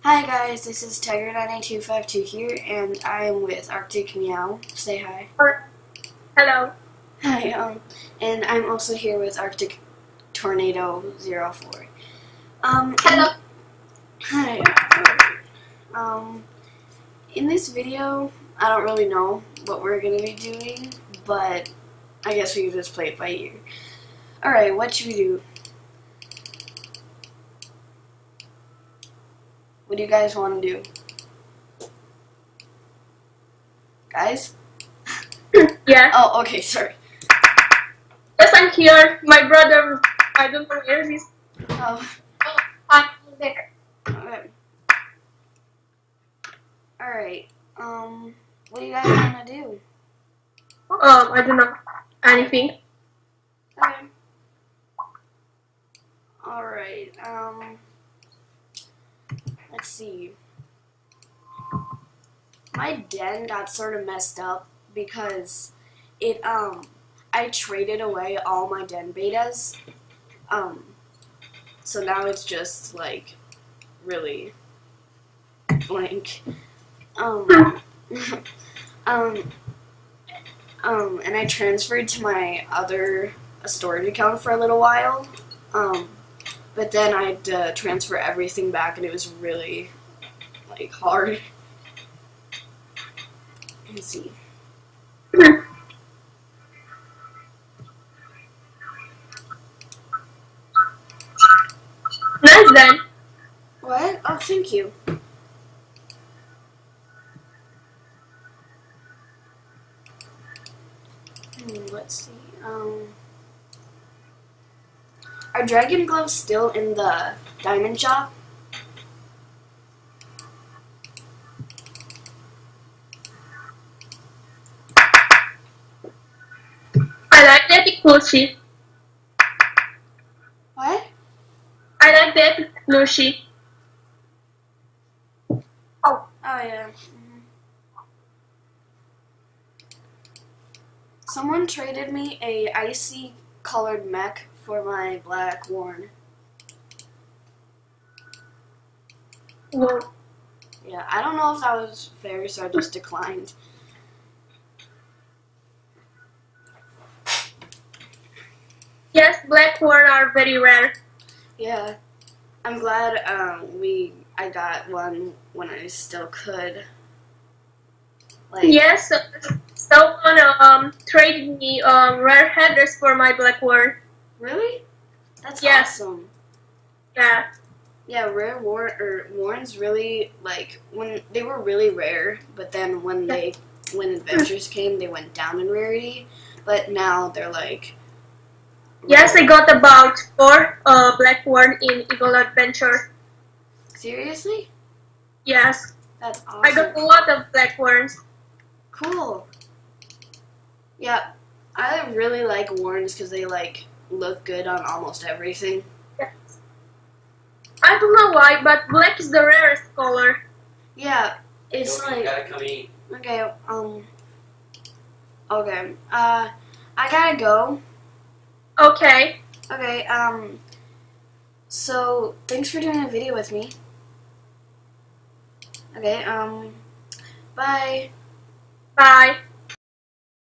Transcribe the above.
Hi guys, this is Tiger98252 here, and I am with ArcticMeow. Say hi. Hello. Hi, and I'm also here with Arctic Tornado 04. Hello. Hi. In this video, I don't really know what we're gonna be doing, but I guess we can just play it by ear. Alright, what should we do? What do you guys want to do? Guys? Yeah. Oh, okay, sorry. Yes, I'm here. My brother, I don't know where he is. Oh, I'm there. okay. Alright, what do you guys want to do? I don't know anything. Okay. Alright, let's see. My den got sort of messed up because I traded away all my den betas. So now it's just, like, really blank. And I transferred to my other storage account for a little while. But then I had to transfer everything back, and it was really, like, hard. Let's see. Nice then. What? Oh, thank you. Let's see. Are dragon gloves still in the diamond shop? I like that plushie. What? I like that plushie. Oh, yeah. Someone traded me a icy colored mech for my black Warren. No. Yeah, I don't know if that was fair, so I just declined. Yes, black words are very rare. Yeah, I'm glad I got one when I still could. Like, Yes, someone traded me rare headers for my black word. Really? That's Yes. awesome. Yeah. Yeah, rare Warrens really, like, when they were really rare, but then when adventures came, they went down in rarity. But now they're like. Yes, I got about 4 black word in Eagle Adventure. Seriously? Yes. That's awesome. I got a lot of black worms. Cool. Yeah, I really like Warrens because they, like, look good on almost everything. Yes. I don't know why, but black is the rarest color. Yeah, it's like. You gotta come eat. Okay, okay, I gotta go. Okay. Okay, so, thanks for doing a video with me. Okay, bye. Bye.